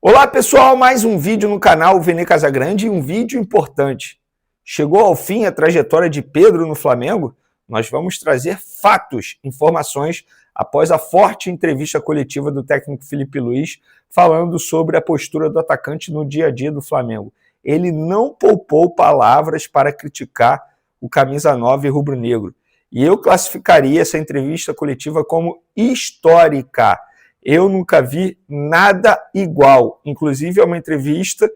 Olá pessoal, mais um vídeo no canal Vene Casagrande e um vídeo importante. Chegou ao fim a trajetória de Pedro no Flamengo? Nós vamos trazer fatos, informações após a forte entrevista coletiva do técnico Felipe Luiz falando sobre a postura do atacante no dia a dia do Flamengo. Ele não poupou palavras para criticar o camisa 9 rubro-negro. E eu classificaria essa entrevista coletiva como histórica. Eu nunca vi nada igual. Inclusive, é uma entrevista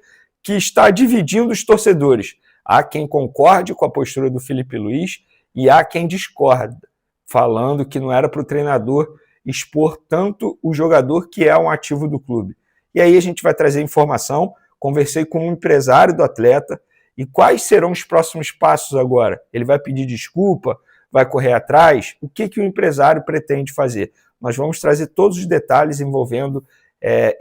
que está dividindo os torcedores. Há quem concorde com a postura do Felipe Luiz e há quem discorda, falando que não era para o treinador expor tanto o jogador que é um ativo do clube. E aí a gente vai trazer informação. Conversei com um empresário do atleta e quais serão os próximos passos agora? Ele vai pedir desculpa? Vai correr atrás? O que o empresário pretende fazer? Nós vamos trazer todos os detalhes envolvendo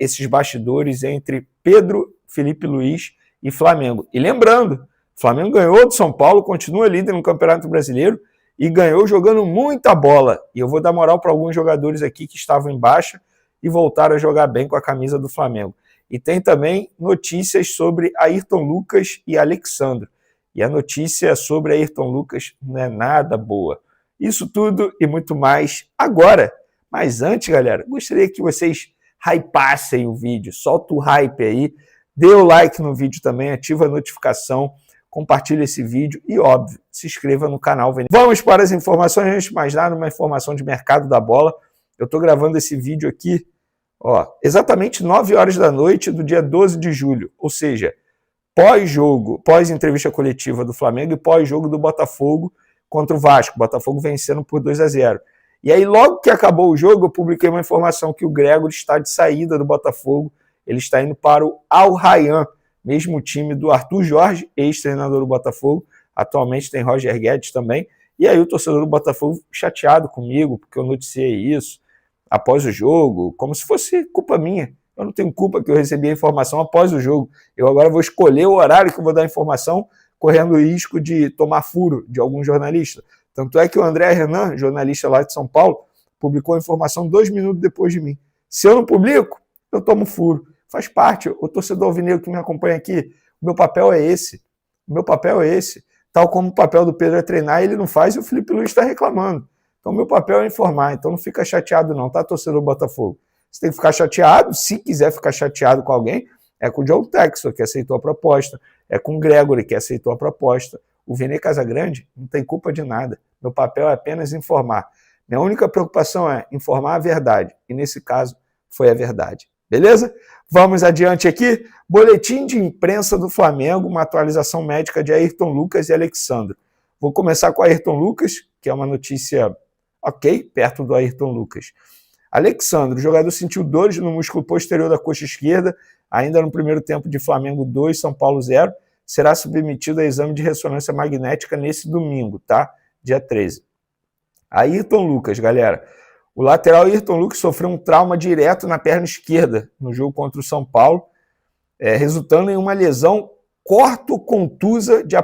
esses bastidores entre Pedro, Felipe Luiz e Flamengo. E lembrando, Flamengo ganhou do São Paulo, continua líder no Campeonato Brasileiro e ganhou jogando muita bola. E eu vou dar moral para alguns jogadores aqui que estavam em baixa e voltaram a jogar bem com a camisa do Flamengo. E tem também notícias sobre Ayrton Lucas e Alexandro. E a notícia sobre Ayrton Lucas não é nada boa. Isso tudo e muito mais agora. Mas antes, galera, gostaria que vocês hypassem o vídeo, solta o hype aí, dê o like no vídeo também, ativa a notificação, compartilha esse vídeo e, óbvio, se inscreva no canal. Vamos para as informações, antes de mais nada, uma informação de mercado da bola. Eu estou gravando esse vídeo aqui, exatamente 9 horas da noite do dia 12 de julho, ou seja, pós-jogo, pós-entrevista coletiva do Flamengo e pós-jogo do Botafogo contra o Vasco. O Botafogo vencendo por 2-0. E aí, logo que acabou o jogo, eu publiquei uma informação que o Gregor está de saída do Botafogo, ele está indo para o Al Rayyan, mesmo time do Arthur Jorge, ex-treinador do Botafogo, atualmente tem Roger Guedes também, e aí o torcedor do Botafogo chateado comigo, porque eu noticiei isso após o jogo, como se fosse culpa minha. Eu não tenho culpa que eu recebi a informação após o jogo, eu agora vou escolher o horário que eu vou dar a informação, correndo o risco de tomar furo de algum jornalista. Tanto é que o André Renan, jornalista lá de São Paulo, publicou a informação 2 minutos depois de mim. Se eu não publico, eu tomo furo. Faz parte, o torcedor alvinegro que me acompanha aqui, o meu papel é esse. O meu papel é esse. Tal como o papel do Pedro é treinar, ele não faz e o Felipe Luiz está reclamando. Então, o meu papel é informar. Então, não fica chateado não, tá, torcedor do Botafogo? Você tem que ficar chateado, se quiser ficar chateado com alguém, é com o John Textor, que aceitou a proposta, é com o Gregory, que aceitou a proposta. O Vene Casagrande não tem culpa de nada. Meu papel é apenas informar. Minha única preocupação é informar a verdade. E nesse caso, foi a verdade. Beleza? Vamos adiante aqui. Boletim de imprensa do Flamengo, uma atualização médica de Ayrton Lucas e Alexandro. Vou começar com Ayrton Lucas, que é uma notícia ok, perto do Ayrton Lucas. Alexandro, o jogador sentiu dores no músculo posterior da coxa esquerda, ainda no primeiro tempo de Flamengo 2, São Paulo 0. Será submetido a exame de ressonância magnética nesse domingo, tá? Dia 13. Ayrton Lucas, galera. O lateral Ayrton Lucas sofreu um trauma direto na perna esquerda no jogo contra o São Paulo, resultando em uma lesão cortocontusa de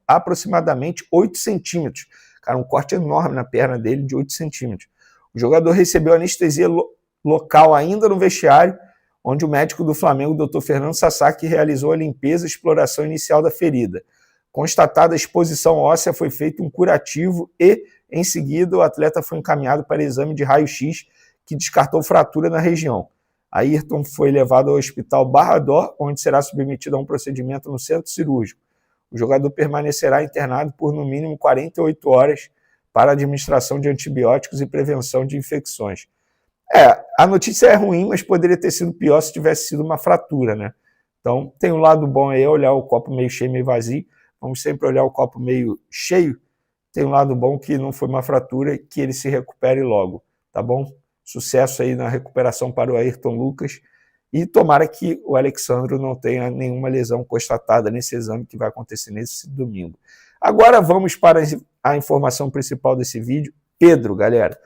aproximadamente 8 centímetros. Cara, um corte enorme na perna dele de 8 centímetros. O jogador recebeu anestesia local ainda no vestiário, onde o médico do Flamengo, o Dr. Fernando Sasaki, realizou a limpeza e exploração inicial da ferida. Constatada a exposição óssea, foi feito um curativo e, em seguida, o atleta foi encaminhado para exame de raio-x, que descartou fratura na região. Ayrton foi levado ao Hospital Barra d'Or, onde será submetido a um procedimento no centro cirúrgico. O jogador permanecerá internado por, no mínimo, 48 horas para administração de antibióticos e prevenção de infecções. A notícia é ruim, mas poderia ter sido pior se tivesse sido uma fratura, né? Então, tem um lado bom aí, olhar o copo meio cheio, meio vazio. Vamos sempre olhar o copo meio cheio. Tem um lado bom que não foi uma fratura, que ele se recupere logo, tá bom? Sucesso aí na recuperação para o Ayrton Lucas. E tomara que o Alexandro não tenha nenhuma lesão constatada nesse exame que vai acontecer nesse domingo. Agora vamos para a informação principal desse vídeo. Pedro, galera.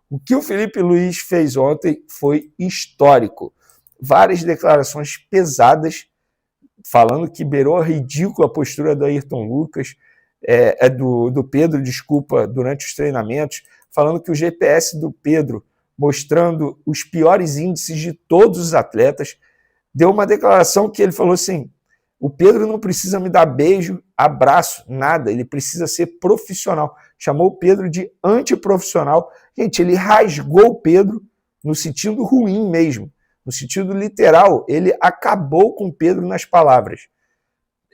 O que o Felipe Luiz fez ontem foi histórico. Várias declarações pesadas, falando que beirou a ridícula postura do Ayrton Lucas, do Pedro, desculpa, durante os treinamentos, falando que o GPS do Pedro, mostrando os piores índices de todos os atletas, deu uma declaração que ele falou assim, o Pedro não precisa me dar beijo, abraço, nada, ele precisa ser profissional. Chamou o Pedro de antiprofissional. Gente, ele rasgou o Pedro no sentido ruim mesmo, no sentido literal. Ele acabou com o Pedro nas palavras.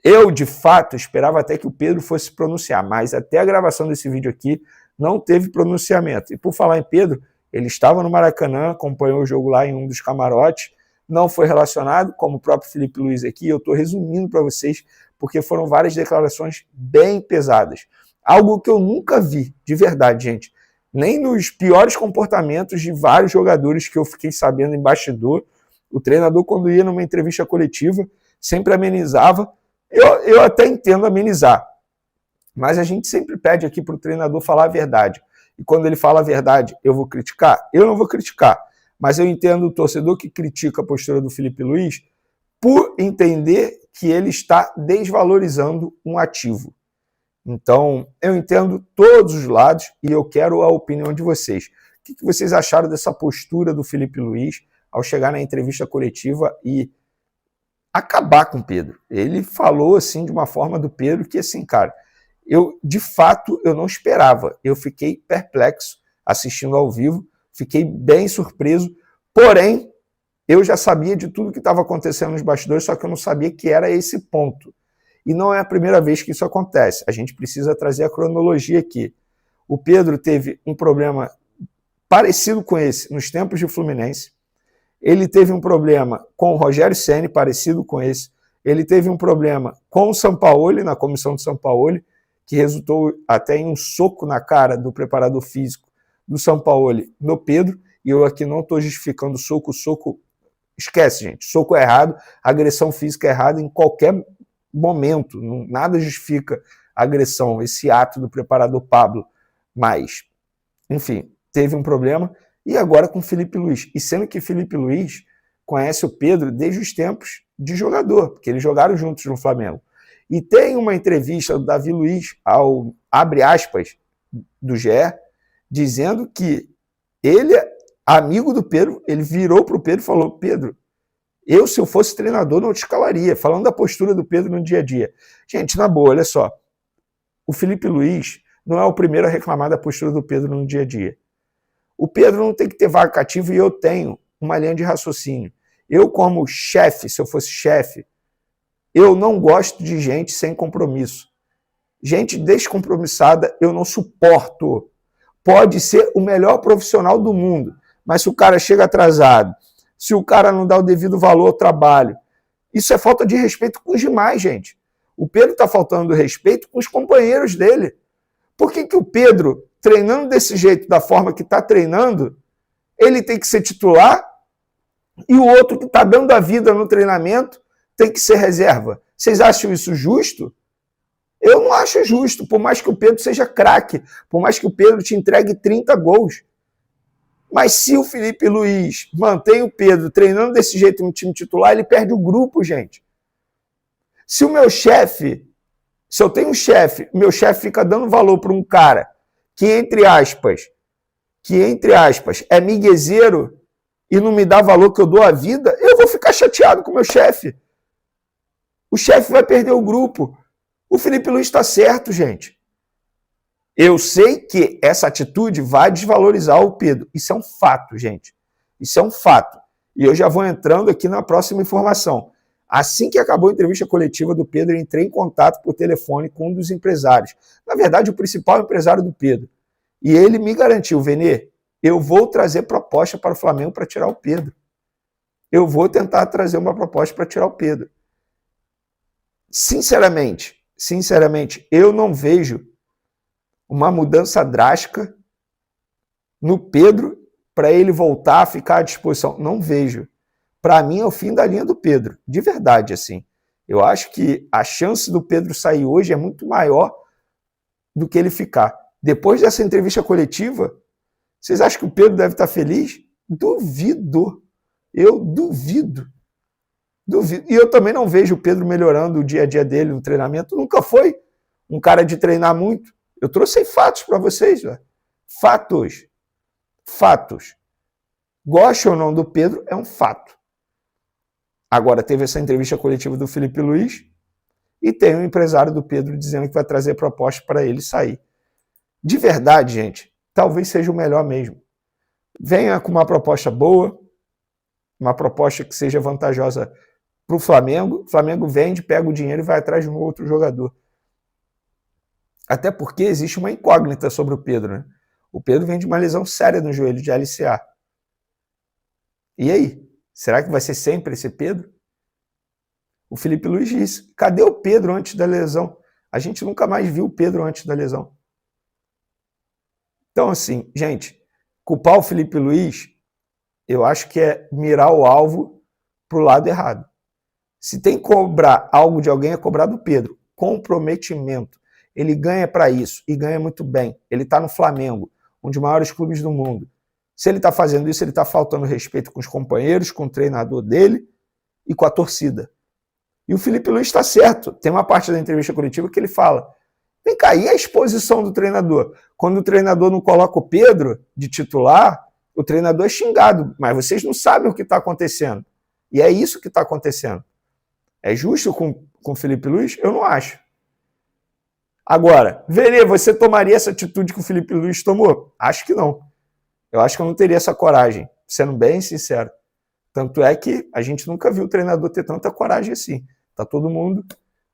Eu, de fato, esperava até que o Pedro fosse pronunciar, mas até a gravação desse vídeo aqui não teve pronunciamento. E por falar em Pedro, ele estava no Maracanã, acompanhou o jogo lá em um dos camarotes, não foi relacionado, como o próprio Felipe Luiz aqui, eu estou resumindo para vocês, porque foram várias declarações bem pesadas. Algo que eu nunca vi, de verdade, gente. Nem nos piores comportamentos de vários jogadores que eu fiquei sabendo em bastidor. O treinador, quando ia numa entrevista coletiva, sempre amenizava. Eu até entendo amenizar, mas a gente sempre pede aqui para o treinador falar a verdade. E quando ele fala a verdade, eu vou criticar? Eu não vou criticar. Mas eu entendo o torcedor que critica a postura do Felipe Luiz por entender que ele está desvalorizando um ativo. Então, eu entendo todos os lados e eu quero a opinião de vocês. O que vocês acharam dessa postura do Felipe Luiz ao chegar na entrevista coletiva e acabar com o Pedro? Ele falou assim de uma forma do Pedro que, assim, cara, de fato, eu não esperava. Eu fiquei perplexo assistindo ao vivo, fiquei bem surpreso, porém, eu já sabia de tudo que estava acontecendo nos bastidores, só que eu não sabia que era esse ponto. E não é a primeira vez que isso acontece. A gente precisa trazer a cronologia aqui. O Pedro teve um problema parecido com esse nos tempos de Fluminense. Ele teve um problema com o Rogério Ceni, parecido com esse. Ele teve um problema com o Sampaoli, na comissão do Sampaoli, que resultou até em um soco na cara do preparador físico do Sampaoli no Pedro. E eu aqui não estou justificando soco. Esquece, gente. Soco é errado, agressão física é errada em qualquer momento. Nada justifica a agressão, esse ato do preparador Pablo. Mas, enfim, teve um problema. E agora com Felipe Luiz. E sendo que Felipe Luiz conhece o Pedro desde os tempos de jogador, porque eles jogaram juntos no Flamengo. E tem uma entrevista do Davi Luiz ao, abre aspas, do GE, dizendo que ele, amigo do Pedro, ele virou para o Pedro e falou, Pedro, se eu fosse treinador, não te escalaria. Falando da postura do Pedro no dia a dia. Gente, na boa, olha só. O Felipe Luiz não é o primeiro a reclamar da postura do Pedro no dia a dia. O Pedro não tem que ter vaga cativa e eu tenho uma linha de raciocínio. Eu, como chefe, se eu fosse chefe, eu não gosto de gente sem compromisso. Gente descompromissada eu não suporto. Pode ser o melhor profissional do mundo, mas se o cara chega atrasado, se o cara não dá o devido valor ao trabalho, isso é falta de respeito com os demais, gente. O Pedro está faltando respeito com os companheiros dele. Por que o Pedro, treinando desse jeito, da forma que está treinando, ele tem que ser titular e o outro que está dando a vida no treinamento tem que ser reserva? Vocês acham isso justo? Eu não acho justo, por mais que o Pedro seja craque, por mais que o Pedro te entregue 30 gols. Mas se o Felipe Luiz mantém o Pedro treinando desse jeito no time titular, ele perde o grupo, gente. Se o meu chefe, se eu tenho um chefe, meu chefe fica dando valor para um cara que, entre aspas, é miguezeiro e não me dá valor que eu dou à vida, eu vou ficar chateado com o meu chefe. O chefe vai perder o grupo. O Felipe Luiz está certo, gente. Eu sei que essa atitude vai desvalorizar o Pedro. Isso é um fato, gente. Isso é um fato. E eu já vou entrando aqui na próxima informação. Assim que acabou a entrevista coletiva do Pedro, eu entrei em contato por telefone com um dos empresários. Na verdade, o principal empresário do Pedro. E ele me garantiu, Venê, eu vou trazer proposta para o Flamengo para tirar o Pedro. Eu vou tentar trazer uma proposta para tirar o Pedro. Sinceramente, eu não vejo uma mudança drástica no Pedro para ele voltar a ficar à disposição. Não vejo. Para mim é o fim da linha do Pedro. De verdade, assim. Eu acho que a chance do Pedro sair hoje é muito maior do que ele ficar. Depois dessa entrevista coletiva, vocês acham que o Pedro deve estar feliz? Duvido. Eu duvido. E eu também não vejo o Pedro melhorando o dia a dia dele no treinamento. Nunca foi um cara de treinar muito. Eu trouxe fatos para vocês. Véio. Fatos. Goste ou não do Pedro, é um fato. Agora, teve essa entrevista coletiva do Felipe Luiz e tem o empresário do Pedro dizendo que vai trazer proposta para ele sair. De verdade, gente, talvez seja o melhor mesmo. Venha com uma proposta boa, uma proposta que seja vantajosa para o Flamengo. O Flamengo vende, pega o dinheiro e vai atrás de um outro jogador. Até porque existe uma incógnita sobre o Pedro, né? O Pedro vem de uma lesão séria no joelho de LCA. E aí? Será que vai ser sempre esse Pedro? O Felipe Luiz disse, cadê o Pedro antes da lesão? A gente nunca mais viu o Pedro antes da lesão. Então, assim, gente, culpar o Felipe Luiz, eu acho que é mirar o alvo para o lado errado. Se tem que cobrar algo de alguém, é cobrar do Pedro. Comprometimento. Ele ganha para isso e ganha muito bem. Ele está no Flamengo, um dos maiores clubes do mundo. Se ele está fazendo isso, ele está faltando respeito com os companheiros, com o treinador dele e com a torcida. E o Felipe Luiz está certo. Tem uma parte da entrevista coletiva que ele fala, vem cá, e a exposição do treinador? Quando o treinador não coloca o Pedro de titular, o treinador é xingado, mas vocês não sabem o que está acontecendo. E é isso que está acontecendo. É justo com o Felipe Luiz? Eu não acho. Agora, Vene, você tomaria essa atitude que o Felipe Luiz tomou? Acho que não. Eu acho que eu não teria essa coragem, sendo bem sincero. Tanto é que a gente nunca viu o treinador ter tanta coragem assim. Tá todo mundo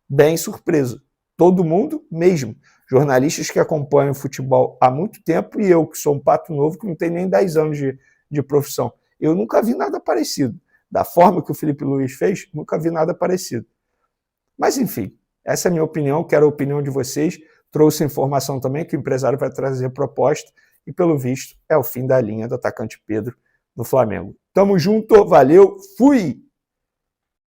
bem surpreso. Todo mundo mesmo. Jornalistas que acompanham o futebol há muito tempo e eu, que sou um pato novo, que não tenho nem 10 anos de profissão. Eu nunca vi nada parecido. Da forma que o Felipe Luiz fez, nunca vi nada parecido. Mas, enfim, essa é a minha opinião, quero a opinião de vocês. Trouxe informação também que o empresário vai trazer proposta e, pelo visto, é o fim da linha do atacante Pedro no Flamengo. Tamo junto, valeu, fui!